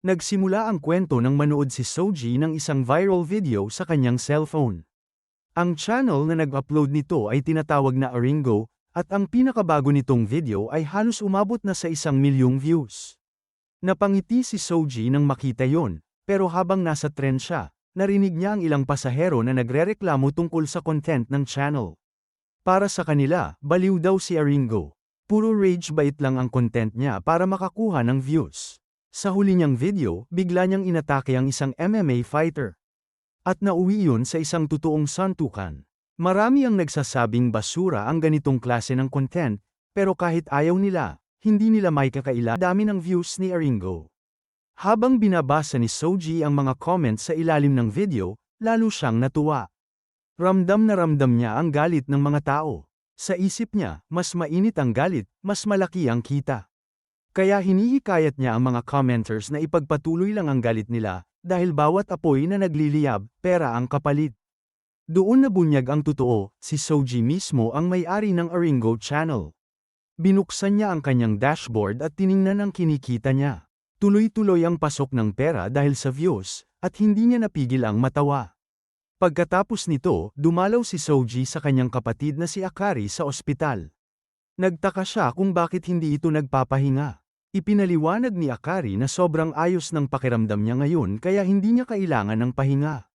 Nagsimula ang kwento nang manood si Soji ng isang viral video sa kanyang cellphone. Ang channel na nag-upload nito ay tinatawag na Aringo, at ang pinakabago nitong video ay halos umabot na sa 1 milyong views. Napangiti si Soji nang makita yon, pero habang nasa trend siya, narinig niya ang ilang pasahero na nagrereklamo tungkol sa content ng channel. Para sa kanila, baliw daw si Aringo. Puro rage bait lang ang content niya para makakuha ng views. Sa huli niyang video, bigla niyang inatake ang isang MMA fighter. At nauwi yun sa isang totoong suntukan. Marami ang nagsasabing basura ang ganitong klase ng content, pero kahit ayaw nila, hindi nila may kakaila dami ng views ni Aringo. Habang binabasa ni Soji ang mga comments sa ilalim ng video, lalo siyang natuwa. Ramdam na ramdam niya ang galit ng mga tao. Sa isip niya, mas mainit ang galit, mas malaki ang kita. Kaya hinihikayat niya ang mga commenters na ipagpatuloy lang ang galit nila, dahil bawat apoy na nagliliyab, pera ang kapalit. Doon nabunyag ang totoo, si Soji mismo ang may-ari ng Aringo channel. Binuksan niya ang kanyang dashboard at tiningnan ang kinikita niya. Tuloy-tuloy ang pasok ng pera dahil sa views, at hindi niya napigil ang matawa. Pagkatapos nito, dumalaw si Soji sa kanyang kapatid na si Akari sa ospital. Nagtaka siya kung bakit hindi ito nagpapahinga. Ipinaliwanag ni Akari na sobrang ayos ng pakiramdam niya ngayon kaya hindi niya kailangan ng pahinga.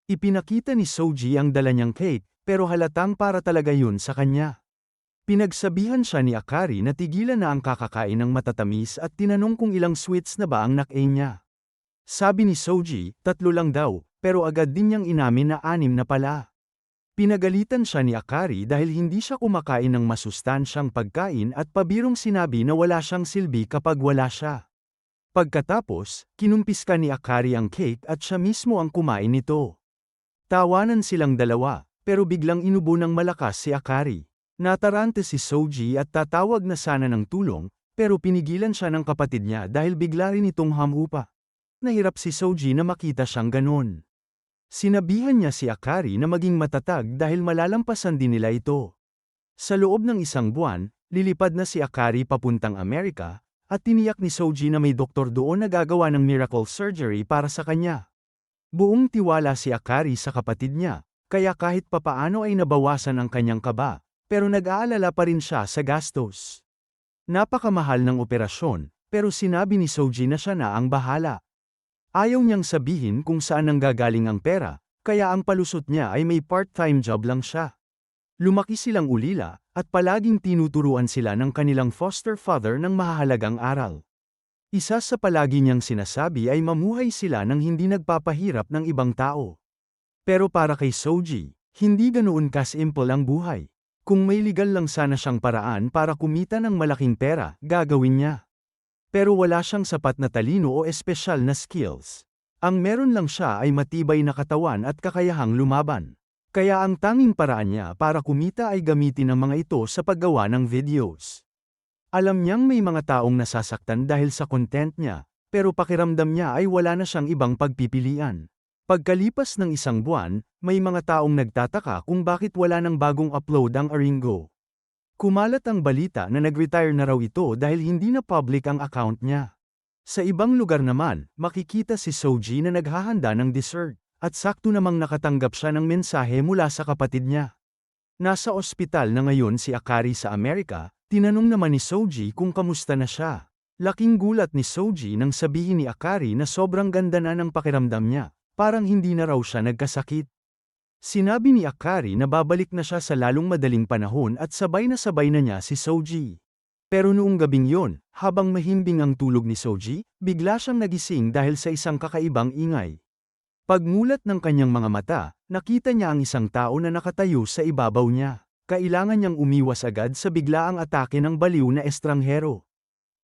Ipinakita ni Soji ang dala niyang cake, pero halatang para talaga yun sa kanya. Pinagsabihan siya ni Akari na tigilan na ang kakakain ng matatamis at tinanong kung ilang sweets na ba ang nak-aim niya. Sabi ni Soji, 3 lang daw, pero agad din niyang inamin na 6 na pala. Pinagalitan siya ni Akari dahil hindi siya kumakain ng masustansyang pagkain at pabirong sinabi na wala siyang silbi kapag wala siya. Pagkatapos, kinumpiska ni Akari ang cake at siya mismo ang kumain nito. Tawanan silang dalawa, pero biglang inubo ng malakas si Akari. Natarante si Soji at tatawag na sana ng tulong, pero pinigilan siya ng kapatid niya dahil bigla rin itong hamupa. Nahirap si Soji na makita siyang ganon. Sinabihan niya si Akari na maging matatag dahil malalampasan din nila ito. Sa loob ng 1 buwan, lilipad na si Akari papuntang Amerika, at tiniyak ni Soji na may doktor doon na gagawa ng miracle surgery para sa kanya. Buong tiwala si Akari sa kapatid niya, kaya kahit papaano ay nabawasan ang kanyang kaba, pero nag-aalala pa rin siya sa gastos. Napakamahal ng operasyon, pero sinabi ni Soji na siya na ang bahala. Ayaw niyang sabihin kung saan nanggagaling ang pera, kaya ang palusot niya ay may part-time job lang siya. Lumaki silang ulila, at palaging tinuturuan sila ng kanilang foster father ng mahahalagang aral. Isa sa palagi niyang sinasabi ay mamuhay sila nang hindi nagpapahirap ng ibang tao. Pero para kay Soji, hindi ganoon kasimple ang buhay. Kung may legal lang sana siyang paraan para kumita ng malaking pera, gagawin niya. Pero wala siyang sapat na talino o espesyal na skills. Ang meron lang siya ay matibay na katawan at kakayahang lumaban. Kaya ang tanging paraan niya para kumita ay gamitin ang mga ito sa paggawa ng videos. Alam niyang may mga taong nasasaktan dahil sa content niya, pero pakiramdam niya ay wala na siyang ibang pagpipilian. Pagkalipas ng 1 buwan, may mga taong nagtataka kung bakit wala nang bagong upload ang Aringo. Kumalat ang balita na nag-retire na raw ito dahil hindi na public ang account niya. Sa ibang lugar naman, makikita si Soji na naghahanda ng dessert, at sakto namang nakatanggap siya ng mensahe mula sa kapatid niya. Nasa ospital na ngayon si Akari sa Amerika, tinanong naman ni Soji kung kamusta na siya. Laking gulat ni Soji nang sabihin ni Akari na sobrang ganda na ng pakiramdam niya, parang hindi na raw siya nagkasakit. Sinabi ni Akari na babalik na siya sa lalong madaling panahon at sabay na niya si Soji. Pero noong gabing yon, habang mahimbing ang tulog ni Soji, bigla siyang nagising dahil sa isang kakaibang ingay. Pagmulat ng kanyang mga mata, nakita niya ang isang tao na nakatayo sa ibabaw niya. Kailangan niyang umiwas agad sa biglaang atake ng baliw na estranghero.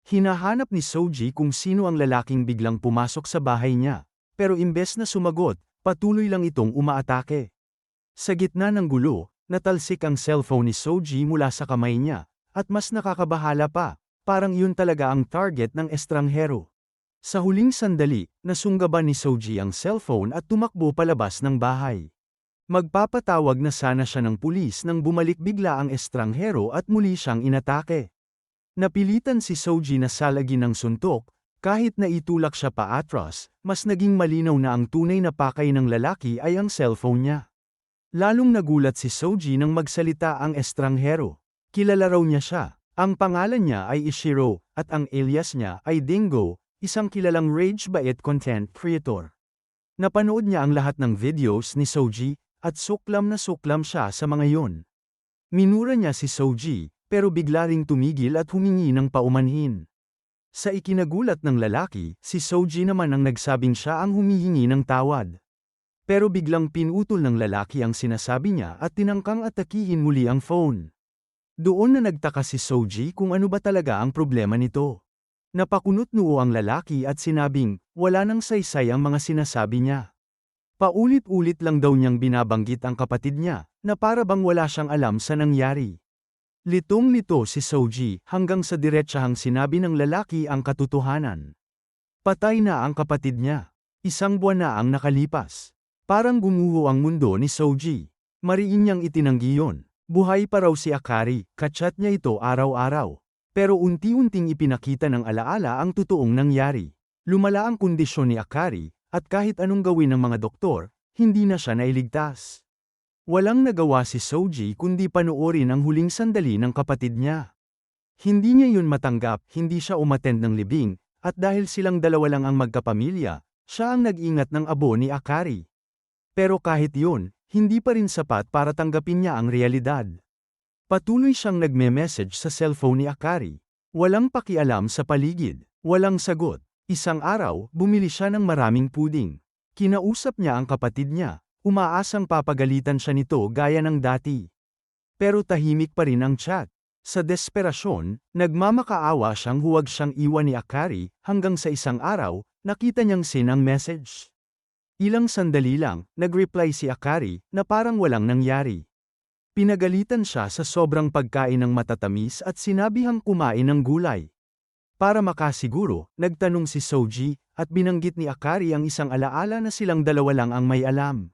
Hinahanap ni Soji kung sino ang lalaking biglang pumasok sa bahay niya, pero imbes na sumagot, patuloy lang itong umaatake. Sa gitna ng gulo, natalsik ang cellphone ni Soji mula sa kamay niya, at mas nakakabahala pa, parang yun talaga ang target ng estranghero. Sa huling sandali, nasunggaban ni Soji ang cellphone at tumakbo palabas ng bahay. Magpapatawag na sana siya ng pulis nang bumalik bigla ang estranghero at muli siyang inatake. Napilitan si Soji na salagin ng suntok, Kahit na itulak siya paatras, mas naging malinaw na ang tunay na pakay ng lalaki ay ang cellphone niya. Lalong nagulat si Soji nang magsalita ang estranghero. Kilala raw niya siya. Ang pangalan niya ay Ishiro, at ang alias niya ay Dingo, isang kilalang rage bait content creator. Napanood niya ang lahat ng videos ni Soji, at suklam na suklam siya sa mga yon. Minura niya si Soji, pero bigla ring tumigil at humingi ng paumanhin. Sa ikinagulat ng lalaki, si Soji naman ang nagsabing siya ang humihingi ng tawad. Pero biglang pinutol ng lalaki ang sinasabi niya at tinangkang atakihin muli ang phone. Doon na nagtaka si Soji kung ano ba talaga ang problema nito. Napakunot noo ang lalaki at sinabing, wala nang saysay ang mga sinasabi niya. Paulit-ulit lang daw niyang binabanggit ang kapatid niya, na para bang wala siyang alam sa nangyari. Litong-lito si Soji hanggang sa diretsahang sinabi ng lalaki ang katotohanan. Patay na ang kapatid niya. 1 buwan na ang nakalipas. Parang gumuho ang mundo ni Soji. Mariin niyang itinanggi yon. Buhay pa raw si Akari, kachat niya ito araw-araw. Pero unti-unting ipinakita ng alaala ang totoong nangyari. Lumala ang kondisyon ni Akari, at kahit anong gawin ng mga doktor, hindi na siya nailigtas. Walang nagawa si Soji kundi panoorin ang huling sandali ng kapatid niya. Hindi niya yun matanggap, hindi siya umattend ng libing, at dahil silang dalawa lang ang magkapamilya, siya ang nag-ingat ng abo ni Akari. Pero kahit yun, hindi pa rin sapat para tanggapin niya ang realidad. Patuloy siyang nagme-message sa cellphone ni Akari. Walang pakialam sa paligid, walang sagot. Isang araw, bumili siya ng maraming puding. Kinausap niya ang kapatid niya, umaasang papagalitan siya nito gaya ng dati. Pero tahimik pa rin ang chat. Sa desperasyon, nagmamakaawa siyang huwag siyang iwan ni Akari, hanggang sa isang araw, nakita niyang send ang message. Ilang sandali lang, nag-reply si Akari, na parang walang nangyari. Pinagalitan siya sa sobrang pagkain ng matatamis at sinabihang kumain ng gulay. Para makasiguro, nagtanong si Soji, at binanggit ni Akari ang isang alaala na silang dalawa lang ang may alam.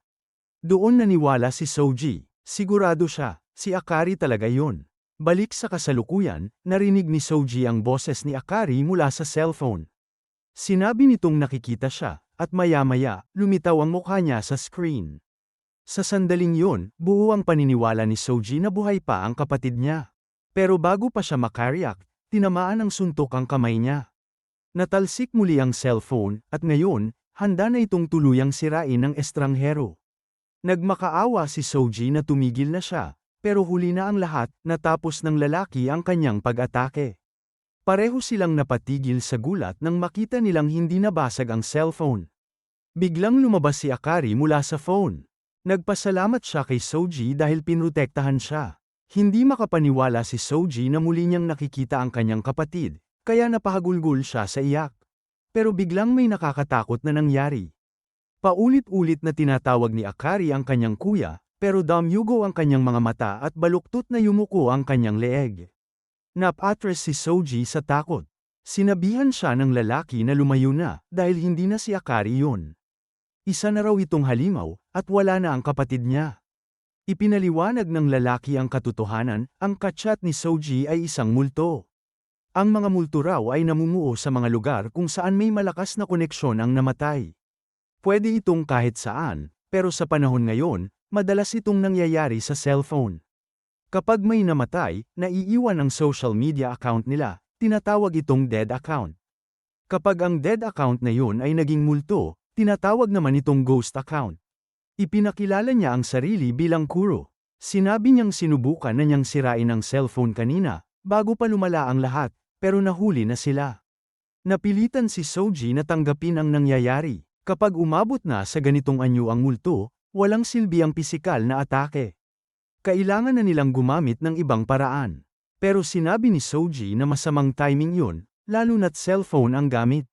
Doon naniwala si Soji, sigurado siya, si Akari talaga yun. Balik sa kasalukuyan, narinig ni Soji ang boses ni Akari mula sa cellphone. Sinabi nitong nakikita siya, at maya-maya, lumitaw ang mukha niya sa screen. Sa sandaling yun, buo ang paniniwala ni Soji na buhay pa ang kapatid niya. Pero bago pa siya makareact, tinamaan ng suntok ang kamay niya. Natalsik muli ang cellphone, at ngayon, handa na itong tuluyang sirain ng estranghero. Nagmakaawa si Soji na tumigil na siya, pero huli na ang lahat, natapos ng lalaki ang kanyang pag-atake. Pareho silang napatigil sa gulat nang makita nilang hindi nabasag ang cellphone. Biglang lumabas si Akari mula sa phone. Nagpasalamat siya kay Soji dahil pinrotektahan siya. Hindi makapaniwala si Soji na muli niyang nakikita ang kanyang kapatid, kaya napahagulgol siya sa iyak. Pero biglang may nakakatakot na nangyari. Paulit-ulit na tinatawag ni Akari ang kanyang kuya, pero damyugo ang kanyang mga mata at baluktot na yumuko ang kanyang leeg. Napatres si Soji sa takot. Sinabihan siya ng lalaki na lumayo na, dahil hindi na si Akari yun. Isa na raw itong halimaw, at wala na ang kapatid niya. Ipinaliwanag ng lalaki ang katotohanan, ang kachat ni Soji ay isang multo. Ang mga multo raw ay namumuo sa mga lugar kung saan may malakas na koneksyon ang namatay. Pwede itong kahit saan, pero sa panahon ngayon, madalas itong nangyayari sa cellphone. Kapag may namatay, naiiwan ang social media account nila, tinatawag itong dead account. Kapag ang dead account na yun ay naging multo, tinatawag naman itong ghost account. Ipinakilala niya ang sarili bilang Kuro. Sinabi niyang sinubukan na niyang sirain ang cellphone kanina, bago pa lumala ang lahat, pero nahuli na sila. Napilitan si Soji na tanggapin ang nangyayari. Kapag umabot na sa ganitong anyo ang multo, walang silbi ang pisikal na atake. Kailangan na nilang gumamit ng ibang paraan. Pero sinabi ni Soji na masamang timing yun, lalo na't cellphone ang gamit.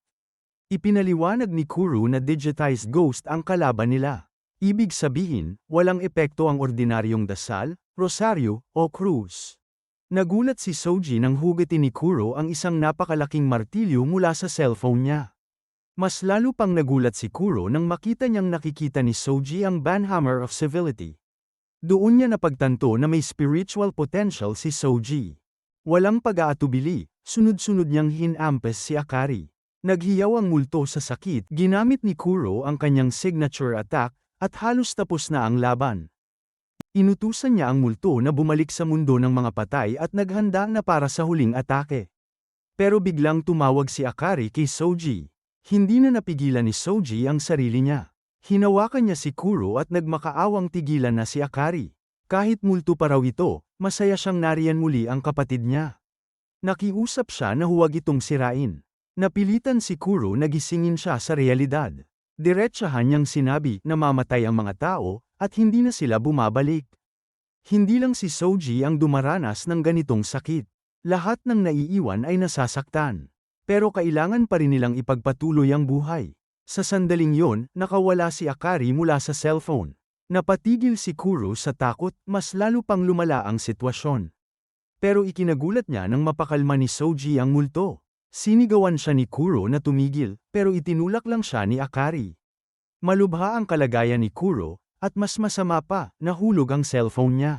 Ipinaliwanag ni Kuro na digitized ghost ang kalaban nila. Ibig sabihin, walang epekto ang ordinaryong dasal, rosaryo, o krus. Nagulat si Soji nang hugatin ni Kuro ang isang napakalaking martilyo mula sa cellphone niya. Mas lalo pang nagulat si Kuro nang makita niyang nakikita ni Soji ang Banhammer of Civility. Doon niya napagtanto na may spiritual potential si Soji. Walang pag-aatubili, sunod-sunod niyang hinampes si Akari. Naghiyaw ang multo sa sakit, ginamit ni Kuro ang kanyang signature attack, at halos tapos na ang laban. Inutusan niya ang multo na bumalik sa mundo ng mga patay at naghanda na para sa huling atake. Pero biglang tumawag si Akari kay Soji. Hindi na napigilan ni Soji ang sarili niya. Hinawakan niya si Kuro at nagmakaawang tigilan na si Akari. Kahit multo pa raw ito, masaya siyang nariyan muli ang kapatid niya. Nakiusap siya na huwag itong sirain. Napilitan si Kuro na gisingin siya sa realidad. Diretsahan niyang sinabi na mamatay ang mga tao, at hindi na sila bumabalik. Hindi lang si Soji ang dumaranas ng ganitong sakit. Lahat ng naiiwan ay nasasaktan. Pero kailangan pa rin nilang ipagpatuloy ang buhay. Sa sandaling yon, nakawala si Akari mula sa cellphone. Napatigil si Kuro sa takot, mas lalo pang lumala ang sitwasyon. Pero ikinagulat niya nang mapakalma ni Soji ang multo. Sinigawan siya ni Kuro na tumigil, pero itinulak lang siya ni Akari. Malubha ang kalagayan ni Kuro, at mas masama pa, nahulog ang cellphone niya.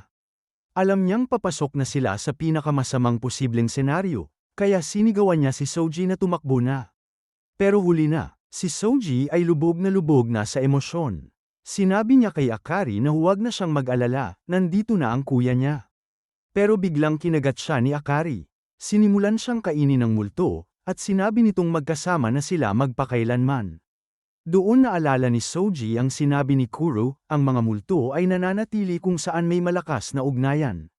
Alam niyang papasok na sila sa pinakamasamang posibleng senaryo, kaya sinigawan niya si Soji na tumakbo na. Pero huli na, si Soji ay lubog na sa emosyon. Sinabi niya kay Akari na huwag na siyang mag-alala, nandito na ang kuya niya. Pero biglang kinagat siya ni Akari. Sinimulan siyang kainin ng multo, at sinabi nitong magkasama na sila magpakailanman. Doon naalala ni Soji ang sinabi ni Kuro, ang mga multo ay nananatili kung saan may malakas na ugnayan.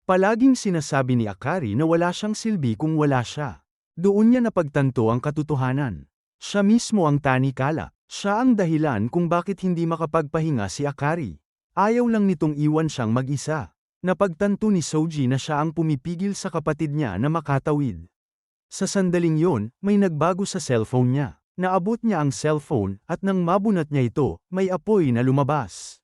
Palaging sinasabi ni Akari na wala siyang silbi kung wala siya. Doon niya napagtanto ang katotohanan. Siya mismo ang tanikala. Siya ang dahilan kung bakit hindi makapagpahinga si Akari. Ayaw lang nitong iwan siyang mag-isa. Napagtanto ni Soji na siya ang pumipigil sa kapatid niya na makatawid. Sa sandaling yon, may nagbago sa cellphone niya. Naabot niya ang cellphone at nang mabunot niya ito, may apoy na lumabas.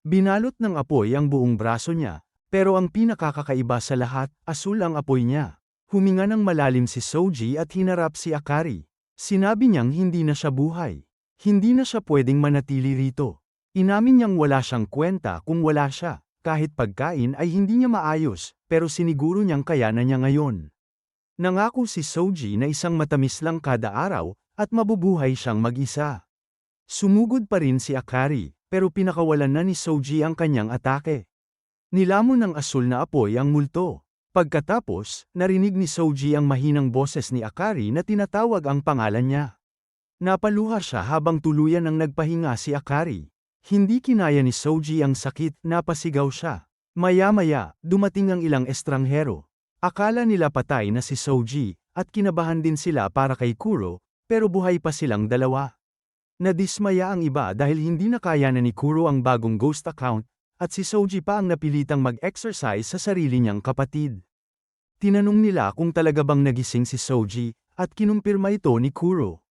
Binalot ng apoy ang buong braso niya, pero ang pinakakakaiba sa lahat, asul ang apoy niya. Huminga ng malalim si Soji at hinarap si Akari. Sinabi niyang hindi na siya buhay. Hindi na siya pwedeng manatili rito. Inamin niyang wala siyang kwenta kung wala siya. Kahit pagkain ay hindi niya maayos, pero siniguro niyang kaya na niya ngayon. Nangako si Soji na isang matamis lang kada araw, at mabubuhay siyang mag-isa. Sumugod pa rin si Akari, pero pinakawalan na ni Soji ang kanyang atake. Nilamon ng asul na apoy ang multo. Pagkatapos, narinig ni Soji ang mahinang boses ni Akari na tinatawag ang pangalan niya. Napaluha siya habang tuluyan ang nagpahinga si Akari. Hindi kinaya ni Soji ang sakit, napasigaw siya. Maya-maya, dumating ang ilang estranghero. Akala nila patay na si Soji, at kinabahan din sila para kay Kuro, pero buhay pa silang dalawa. Nadismaya ang iba dahil hindi na kaya na ni Kuro ang bagong ghost account, at si Soji pa ang napilitang mag-exercise sa sarili niyang kapatid. Tinanong nila kung talaga bang nagising si Soji, at kinumpirma ito ni Kuro.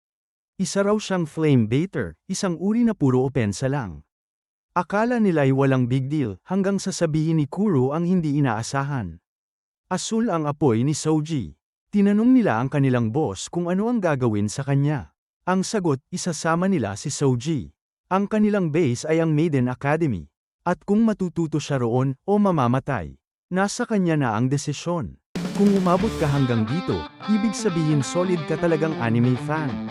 Isa raw siyang flame baiter, isang uri na puro opensa lang. Akala nila'y walang big deal, hanggang sasabihin ni Kuro ang hindi inaasahan. Asul ang apoy ni Soji. Tinanong nila ang kanilang boss kung ano ang gagawin sa kanya. Ang sagot, isasama nila si Soji. Ang kanilang base ay ang Maiden Academy. At kung matututo siya roon, o mamamatay, nasa kanya na ang desisyon. Kung umabot ka hanggang dito, ibig sabihin solid ka talagang anime fan.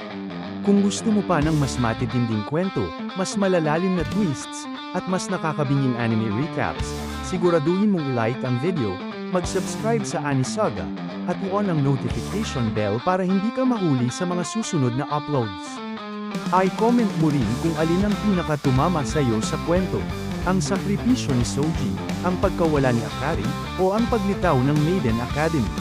Kung gusto mo pa ng mas matitinding kwento, mas malalalim na twists, at mas nakakabinging anime recaps, siguraduhin mong i-like ang video, mag-subscribe sa Anisaga, at i-on ang notification bell para hindi ka mahuli sa mga susunod na uploads. I-comment mo rin kung alin ang pinakatumama sa iyo sa kwento, ang sakripisyo ni Soji, ang pagkawala ni Akari, o ang paglitaw ng Maiden Academy.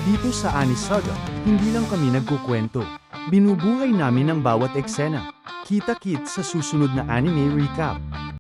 Dito sa Anisaga, hindi lang kami nagkukwento. Binubuhay namin ang bawat eksena. Kita-kit sa susunod na anime recap.